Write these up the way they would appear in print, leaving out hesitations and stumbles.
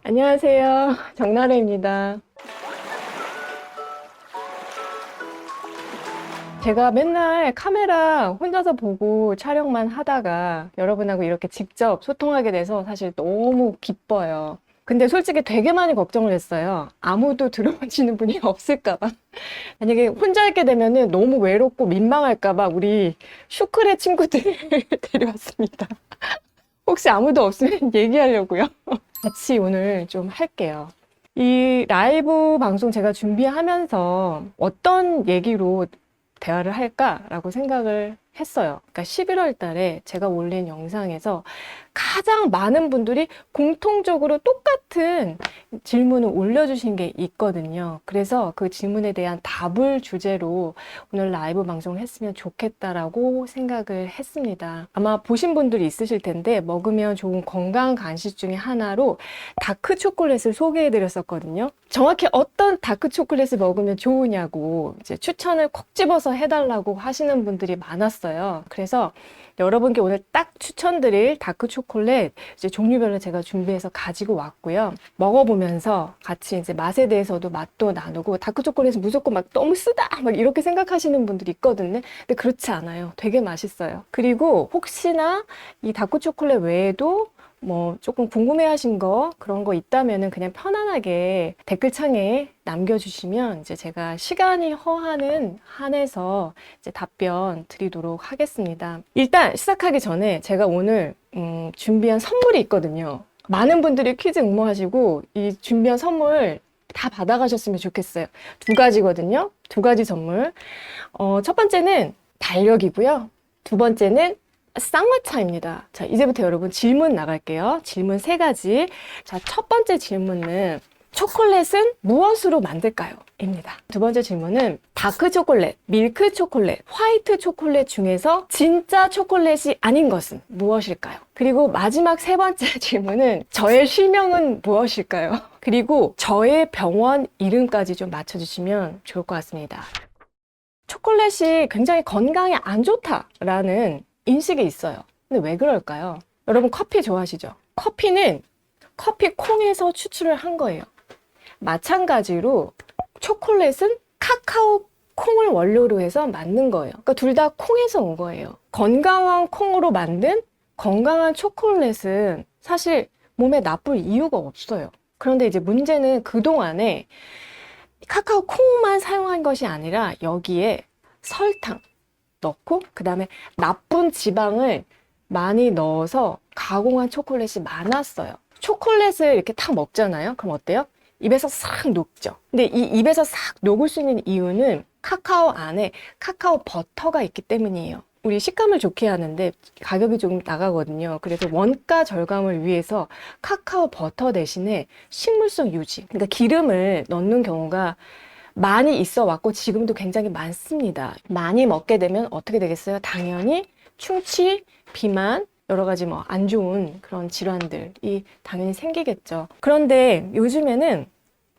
안녕하세요. 정나래입니다. 제가 맨날 카메라 혼자서 보고 촬영만 하다가 여러분하고 이렇게 직접 소통하게 돼서 사실 너무 기뻐요. 근데 솔직히 되게 많이 걱정을 했어요. 아무도 들어보시는 분이 없을까봐. 만약에 혼자 있게 되면은 너무 외롭고 민망할까봐 우리 슈크레 친구들 데려왔습니다. 혹시 아무도 없으면 얘기하려고요. 같이 오늘 좀 할게요. 이 라이브 방송 제가 준비하면서 어떤 얘기로 대화를 할까라고 생각을 했어요. 그러니까 11월 달에 제가 올린 영상에서 가장 많은 분들이 공통적으로 똑같은 질문을 올려주신 게 있거든요. 그래서 그 질문에 대한 답을 주제로 오늘 라이브 방송을 했으면 좋겠다라고 생각을 했습니다. 아마 보신 분들이 있으실 텐데 먹으면 좋은 건강 간식 중에 하나로 다크 초콜릿을 소개해 드렸었거든요. 정확히 어떤 다크 초콜릿을 먹으면 좋으냐고 이제 추천을 콕 집어서 해달라고 하시는 분들이 많았어요. 그래서 여러분께 오늘 딱 추천드릴 다크 초콜릿 이제 종류별로 제가 준비해서 가지고 왔고요. 먹어보면서 같이 이제 맛에 대해서도 맛도 나누고, 다크 초콜릿은 무조건 막 너무 쓰다 막 이렇게 생각하시는 분들이 있거든요. 근데 그렇지 않아요. 되게 맛있어요. 그리고 혹시나 이 다크 초콜릿 외에도 뭐 조금 궁금해하신 거 그런 거 있다면은 그냥 편안하게 댓글창에 남겨주시면 이제 제가 시간이 허하는 한에서 이제 답변 드리도록 하겠습니다. 일단 시작하기 전에 제가 오늘 준비한 선물이 있거든요. 많은 분들이 퀴즈 응모하시고 이 준비한 선물 다 받아가셨으면 좋겠어요. 두 가지거든요. 두 가지 선물. 첫 번째는 달력이고요. 두 번째는 쌍화차입니다. 자, 이제부터 여러분 질문 나갈게요. 질문 세 가지. 자, 첫 번째 질문은 초콜릿은 무엇으로 만들까요? 입니다. 두 번째 질문은 다크 초콜릿, 밀크 초콜릿, 화이트 초콜릿 중에서 진짜 초콜릿이 아닌 것은 무엇일까요? 그리고 마지막 세 번째 질문은 저의 실명은 무엇일까요? 그리고 저의 병원 이름까지 좀 맞춰주시면 좋을 것 같습니다. 초콜릿이 굉장히 건강에 안 좋다라는 인식이 있어요. 근데 왜 그럴까요? 여러분 커피 좋아하시죠? 커피는 커피 콩에서 추출을 한 거예요. 마찬가지로 초콜릿은 카카오 콩을 원료로 해서 만든 거예요. 그러니까 둘 다 콩에서 온 거예요. 건강한 콩으로 만든 건강한 초콜릿은 사실 몸에 나쁠 이유가 없어요. 그런데 이제 문제는 그동안에 카카오 콩만 사용한 것이 아니라 여기에 설탕 넣고 그 다음에 나쁜 지방을 많이 넣어서 가공한 초콜릿이 많았어요. 초콜릿을 이렇게 탁 먹잖아요. 그럼 어때요? 입에서 싹 녹죠. 근데 이 입에서 싹 녹을 수 있는 이유는 카카오 안에 카카오 버터가 있기 때문이에요. 우리 식감을 좋게 하는데 가격이 조금 나가거든요. 그래서 원가 절감을 위해서 카카오 버터 대신에 식물성 유지, 그러니까 기름을 넣는 경우가 많이 있어 왔고 지금도 굉장히 많습니다. 많이 먹게 되면 어떻게 되겠어요? 당연히 충치, 비만, 여러 가지 뭐 안 좋은 그런 질환들이 당연히 생기겠죠. 그런데 요즘에는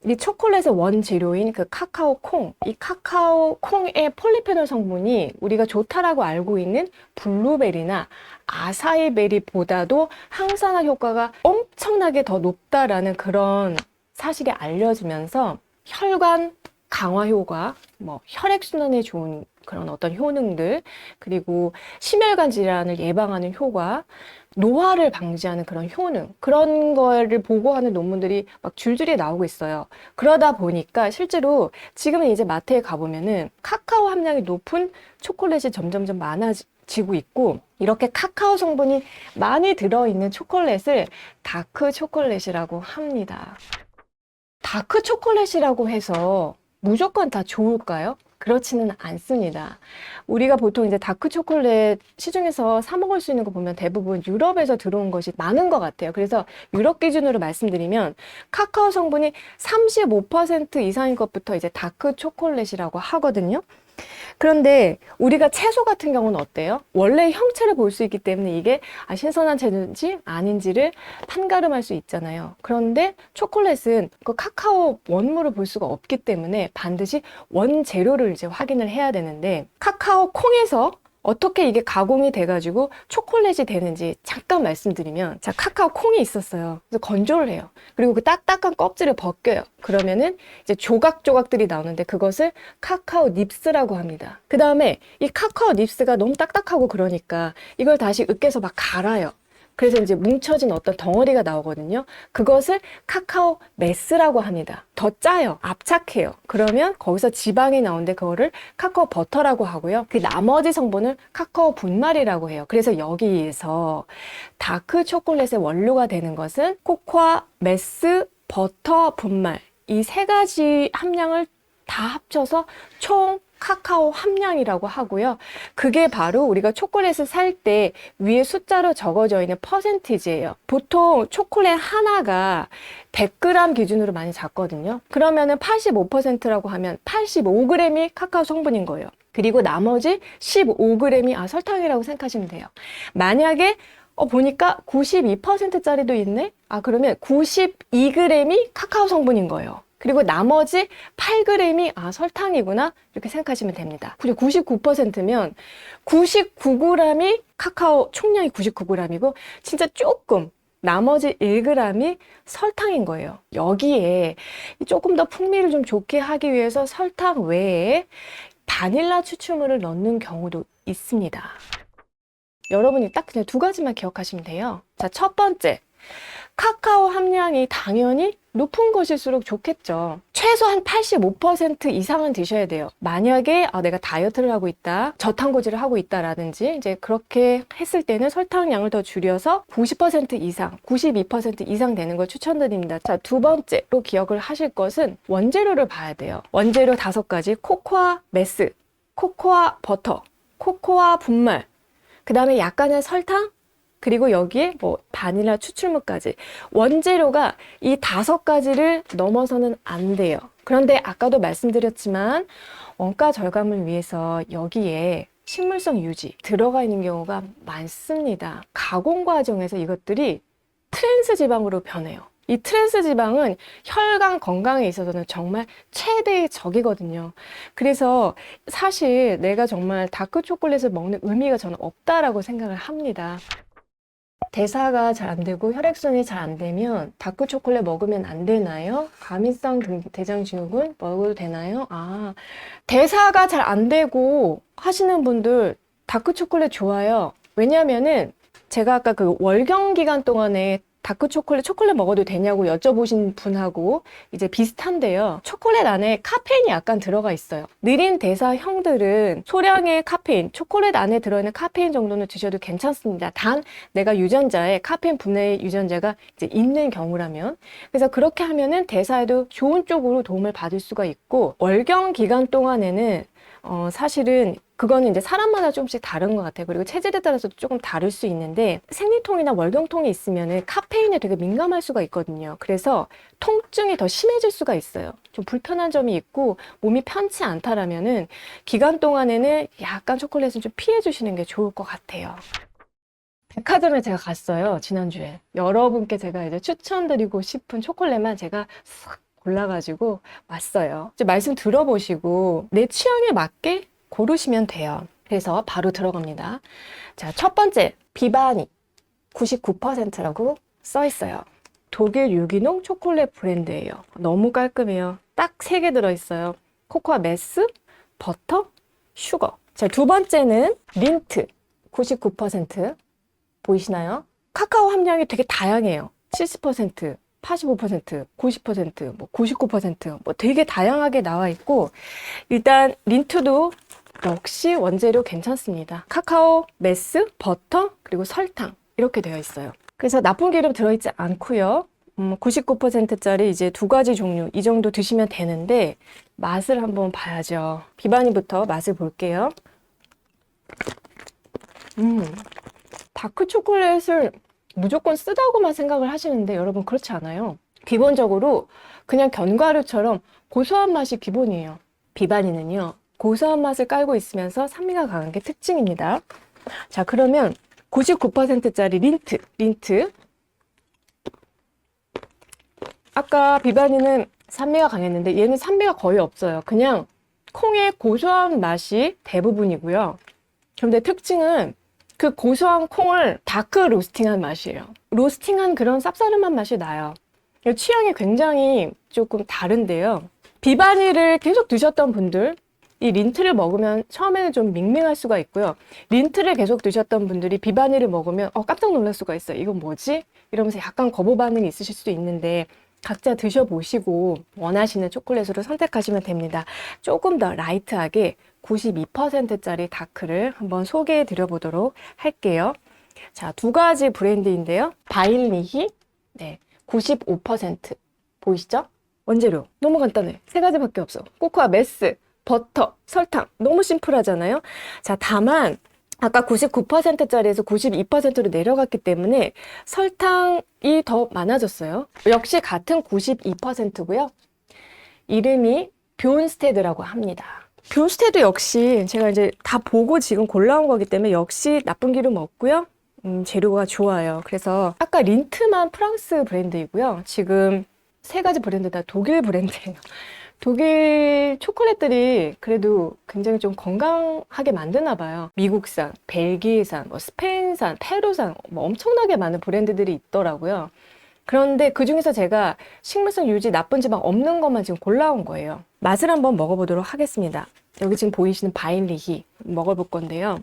이 초콜릿의 원재료인 그 카카오 콩, 이 카카오 콩의 폴리페놀 성분이 우리가 좋다라고 알고 있는 블루베리나 아사이베리보다도 항산화 효과가 엄청나게 더 높다라는 그런 사실이 알려지면서 혈관 강화 효과, 뭐 혈액순환에 좋은 그런 어떤 효능들, 그리고 심혈관 질환을 예방하는 효과, 노화를 방지하는 그런 효능, 그런 거를 보고하는 논문들이 막 줄줄이 나오고 있어요. 그러다 보니까 실제로 지금은 이제 마트에 가보면은 카카오 함량이 높은 초콜릿이 점점점 많아지고 있고, 이렇게 카카오 성분이 많이 들어있는 초콜릿을 다크 초콜릿이라고 합니다. 다크 초콜릿이라고 해서 무조건 다 좋을까요? 그렇지는 않습니다. 우리가 보통 이제 다크 초콜릿 시중에서 사 먹을 수 있는 거 보면 대부분 유럽에서 들어온 것이 많은 것 같아요. 그래서 유럽 기준으로 말씀드리면 카카오 성분이 35% 이상인 것부터 이제 다크 초콜릿이라고 하거든요. 그런데 우리가 채소 같은 경우는 어때요? 원래 형체를 볼 수 있기 때문에 이게 신선한 채소인지 아닌지를 판가름할 수 있잖아요. 그런데 초콜릿은 그 카카오 원물을 볼 수가 없기 때문에 반드시 원재료를 이제 확인을 해야 되는데, 카카오 콩에서 어떻게 이게 가공이 돼가지고 초콜릿이 되는지 잠깐 말씀드리면, 자, 카카오 콩이 있었어요. 그래서 건조를 해요. 그리고 그 딱딱한 껍질을 벗겨요. 그러면은 이제 조각조각들이 나오는데 그것을 카카오 닙스라고 합니다. 그 다음에 이 카카오 닙스가 너무 딱딱하고 그러니까 이걸 다시 으깨서 막 갈아요. 그래서 이제 뭉쳐진 어떤 덩어리가 나오거든요. 그것을 카카오 메스라고 합니다. 더 짜요. 압착해요. 그러면 거기서 지방이 나오는데 그거를 카카오 버터라고 하고요. 그 나머지 성분을 카카오 분말이라고 해요. 그래서 여기에서 다크 초콜릿의 원료가 되는 것은 코코아 메스, 버터, 분말, 이 세 가지 함량을 다 합쳐서 총 카카오 함량이라고 하고요. 그게 바로 우리가 초콜릿을 살 때 위에 숫자로 적어져 있는 퍼센티지예요. 보통 초콜릿 하나가 100g 기준으로 많이 잡거든요. 그러면은 85%라고 하면 85g이 카카오 성분인 거예요. 그리고 나머지 15g이 설탕이라고 생각하시면 돼요. 만약에 보니까 92%짜리도 있네? 그러면 92g이 카카오 성분인 거예요. 그리고 나머지 8g이 설탕이구나 이렇게 생각하시면 됩니다. 그리고 99%면 99g이 카카오 총량이 99g이고 진짜 조금 나머지 1g이 설탕인 거예요. 여기에 조금 더 풍미를 좀 좋게 하기 위해서 설탕 외에 바닐라 추출물을 넣는 경우도 있습니다. 여러분이 딱 그냥 두 가지만 기억하시면 돼요. 자, 첫 번째, 카카오 함량이 당연히 높은 것일수록 좋겠죠. 최소한 85% 이상은 드셔야 돼요. 만약에 내가 다이어트를 하고 있다, 저탄고지를 하고 있다라든지 이제 그렇게 했을 때는 설탕량을 더 줄여서 90% 이상, 92% 이상 되는 걸 추천드립니다. 자, 두 번째로 기억을 하실 것은 원재료를 봐야 돼요. 원재료 5가지, 코코아 메스, 코코아 버터, 코코아 분말, 그 다음에 약간의 설탕, 그리고 여기에 바닐라 추출물까지. 원재료가 이 5가지를 넘어서는 안 돼요. 그런데 아까도 말씀드렸지만 원가 절감을 위해서 여기에 식물성 유지 들어가 있는 경우가 많습니다. 가공 과정에서 이것들이 트랜스 지방으로 변해요. 이 트랜스 지방은 혈관 건강에 있어서는 정말 최대의 적이거든요. 그래서 사실 내가 정말 다크 초콜릿을 먹는 의미가 저는 없다라고 생각을 합니다. 대사가 잘 안 되고 혈액순환이 잘 안 되면 다크 초콜릿 먹으면 안 되나요? 과민성 대장증후군 먹어도 되나요? 대사가 잘 안 되고 하시는 분들 다크 초콜릿 좋아요. 왜냐면은 제가 아까 그 월경 기간 동안에 다크 초콜릿 먹어도 되냐고 여쭤보신 분하고 이제 비슷한데요. 초콜릿 안에 카페인이 약간 들어가 있어요. 느린 대사형들은 소량의 카페인, 초콜릿 안에 들어있는 카페인 정도는 드셔도 괜찮습니다. 단 내가 유전자에 카페인 분해 유전자가 이제 있는 경우라면. 그래서 그렇게 하면은 대사에도 좋은 쪽으로 도움을 받을 수가 있고, 월경 기간 동안에는 사실은 그거는 이제 사람마다 조금씩 다른 것 같아요. 그리고 체질에 따라서도 조금 다를 수 있는데 생리통이나 월경통이 있으면 카페인에 되게 민감할 수가 있거든요. 그래서 통증이 더 심해질 수가 있어요. 좀 불편한 점이 있고 몸이 편치 않다라면은 기간 동안에는 약간 초콜릿은 좀 피해 주시는 게 좋을 것 같아요. 백화점에 제가 갔어요. 지난주에. 여러분께 제가 이제 추천드리고 싶은 초콜릿만 제가 싹 골라가지고 왔어요. 이제 말씀 들어보시고 내 취향에 맞게 고르시면 돼요. 그래서 바로 들어갑니다. 자, 첫 번째, 비바니 99%라고 써 있어요. 독일 유기농 초콜릿 브랜드예요. 너무 깔끔해요. 딱 3개 들어있어요. 코코아 메스, 버터, 슈거. 자, 두 번째는 린트 99% 보이시나요? 카카오 함량이 되게 다양해요. 70%, 85%, 90%, 99%, 되게 다양하게 나와 있고, 일단 린트도 역시 원재료 괜찮습니다. 카카오, 메스, 버터, 그리고 설탕 이렇게 되어 있어요. 그래서 나쁜 기름 들어있지 않고요. 99%짜리 이제 2가지 종류 이 정도 드시면 되는데 맛을 한번 봐야죠. 비바니부터 맛을 볼게요. 다크 초콜릿을 무조건 쓰다고만 생각을 하시는데 여러분 그렇지 않아요. 기본적으로 그냥 견과류처럼 고소한 맛이 기본이에요. 비바니는요, 고소한 맛을 깔고 있으면서 산미가 강한 게 특징입니다. 자, 그러면 99%짜리 린트. 아까 비바니는 산미가 강했는데 얘는 산미가 거의 없어요. 그냥 콩의 고소한 맛이 대부분이고요. 근데 특징은 그 고소한 콩을 다크 로스팅한 맛이에요. 로스팅한 그런 쌉싸름한 맛이 나요. 취향이 굉장히 조금 다른데요. 비바니를 계속 드셨던 분들, 이 린트를 먹으면 처음에는 좀 밍밍할 수가 있고요. 린트를 계속 드셨던 분들이 비바니를 먹으면 깜짝 놀랄 수가 있어요. 이건 뭐지? 이러면서 약간 거부 반응이 있으실 수도 있는데 각자 드셔보시고 원하시는 초콜릿으로 선택하시면 됩니다. 조금 더 라이트하게 92%짜리 다크를 한번 소개해 드려 보도록 할게요. 자, 두 가지 브랜드인데요. 바일리히, 네, 95% 보이시죠? 원재료 너무 간단해. 세 가지밖에 없어. 코코아 메스, 버터, 설탕. 너무 심플하잖아요. 자, 다만 아까 99%짜리에서 92%로 내려갔기 때문에 설탕이 더 많아졌어요. 역시 같은 92%고요. 이름이 뷔스테드라고 합니다. 뷔스테드 역시 제가 이제 다 보고 지금 골라온 거기 때문에 역시 나쁜 기름 없고요. 재료가 좋아요. 그래서 아까 린트만 프랑스 브랜드이고요. 지금 세 가지 브랜드 다 독일 브랜드예요. 독일 초콜릿들이 그래도 굉장히 좀 건강하게 만드나 봐요. 미국산, 벨기에산, 스페인산, 페루산 엄청나게 많은 브랜드들이 있더라고요. 그런데 그 중에서 제가 식물성 유지 나쁜 지방 없는 것만 지금 골라온 거예요. 맛을 한번 먹어보도록 하겠습니다. 여기 지금 보이시는 바일리히 먹어볼 건데요.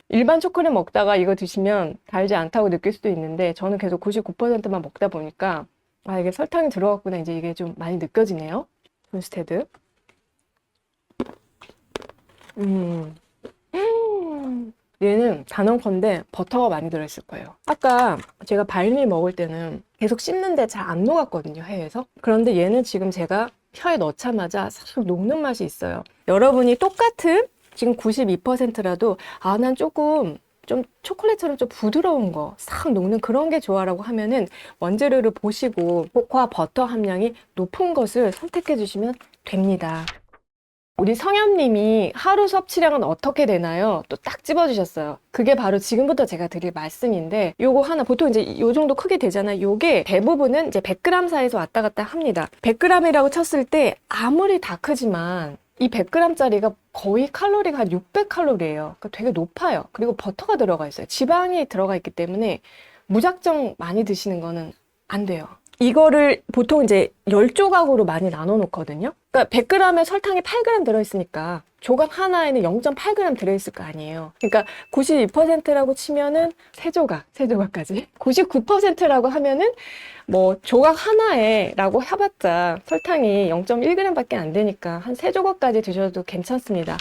일반 초콜릿 먹다가 이거 드시면 달지 않다고 느낄 수도 있는데 저는 계속 99%만 먹다 보니까 이게 설탕이 들어갔구나. 이제 이게 좀 많이 느껴지네요. 뷔스테드. 얘는 단언컨대 버터가 많이 들어있을 거예요. 아까 제가 바일리 먹을 때는 계속 씹는데 잘 안 녹았거든요, 혀에서. 그런데 얘는 지금 제가 혀에 넣자마자 싹 녹는 맛이 있어요. 여러분이 똑같은 지금 92%라도 난 조금 좀 초콜릿처럼 좀 부드러운 거 싹 녹는 그런 게 좋아라고 하면은 원재료를 보시고 코코아 버터 함량이 높은 것을 선택해 주시면 됩니다. 우리 성현님이 하루 섭취량은 어떻게 되나요? 또 딱 집어주셨어요. 그게 바로 지금부터 제가 드릴 말씀인데 요거 하나 보통 이제 요 정도 크게 되잖아요. 요게 대부분은 이제 100g 사이에서 왔다 갔다 합니다. 100g이라고 쳤을 때 아무리 다 크지만 이 100g짜리가 거의 칼로리가 한 600칼로리예요. 그러니까 되게 높아요. 그리고 버터가 들어가 있어요. 지방이 들어가 있기 때문에 무작정 많이 드시는 거는 안 돼요. 이거를 보통 이제 10조각으로 많이 나눠 놓거든요. 그러니까 100g에 설탕이 8g 들어있으니까 조각 하나에는 0.8g 들어있을 거 아니에요. 그러니까 92%라고 치면은 3조각까지. 99%라고 하면은 뭐 조각 하나에라고 해봤자 설탕이 0.1g 밖에 안 되니까 한 3조각까지 드셔도 괜찮습니다.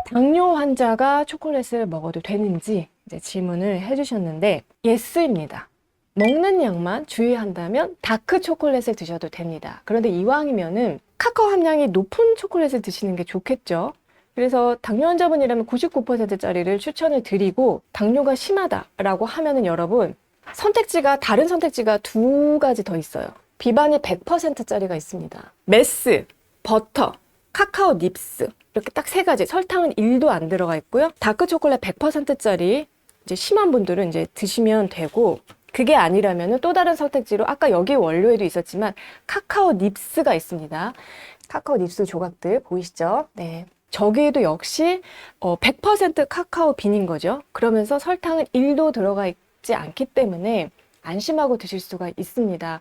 당뇨 환자가 초콜릿을 먹어도 되는지 이제 질문을 해주셨는데 예스입니다. 먹는 양만 주의한다면 다크 초콜릿을 드셔도 됩니다. 그런데 이왕이면은 카카오 함량이 높은 초콜릿을 드시는 게 좋겠죠. 그래서 당뇨 환자분이라면 99%짜리를 추천을 드리고 당뇨가 심하다라고 하면은 여러분 다른 선택지가 두 가지 더 있어요. 비반이 100%짜리가 있습니다. 메스, 버터, 카카오 닙스 이렇게 딱 세 가지. 설탕은 1도 안 들어가 있고요. 다크 초콜릿 100%짜리 이제 심한 분들은 이제 드시면 되고 그게 아니라면 또 다른 선택지로 아까 여기 원료에도 있었지만 카카오 닙스가 있습니다. 카카오 닙스 조각들 보이시죠? 네. 저기에도 역시 100% 카카오 빈인 거죠. 그러면서 설탕은 1도 들어가 있지 않기 때문에 안심하고 드실 수가 있습니다.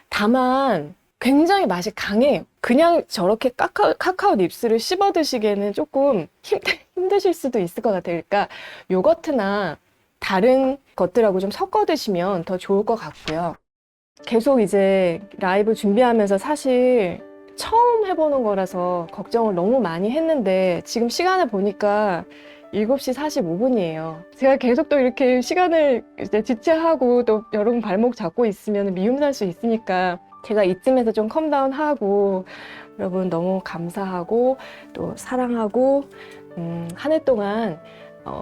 다만 굉장히 맛이 강해요. 그냥 저렇게 카카오 닙스를 씹어 드시기에는 조금 힘드실 수도 있을 것 같아요. 그러니까 요거트나 다른 것들하고 좀 섞어 드시면 더 좋을 것 같고요. 계속 이제 라이브 준비하면서 사실 처음 해보는 거라서 걱정을 너무 많이 했는데 지금 시간을 보니까 7시 45분이에요. 제가 계속 또 이렇게 시간을 이제 지체하고 또 여러분 발목 잡고 있으면 미움 살 수 있으니까 제가 이쯤에서 좀 컴다운하고 여러분 너무 감사하고 또 사랑하고 한 해 동안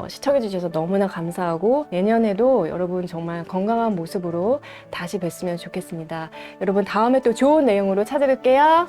시청해주셔서 너무나 감사하고 내년에도 여러분 정말 건강한 모습으로 다시 뵀으면 좋겠습니다. 여러분 다음에 또 좋은 내용으로 찾아뵐게요.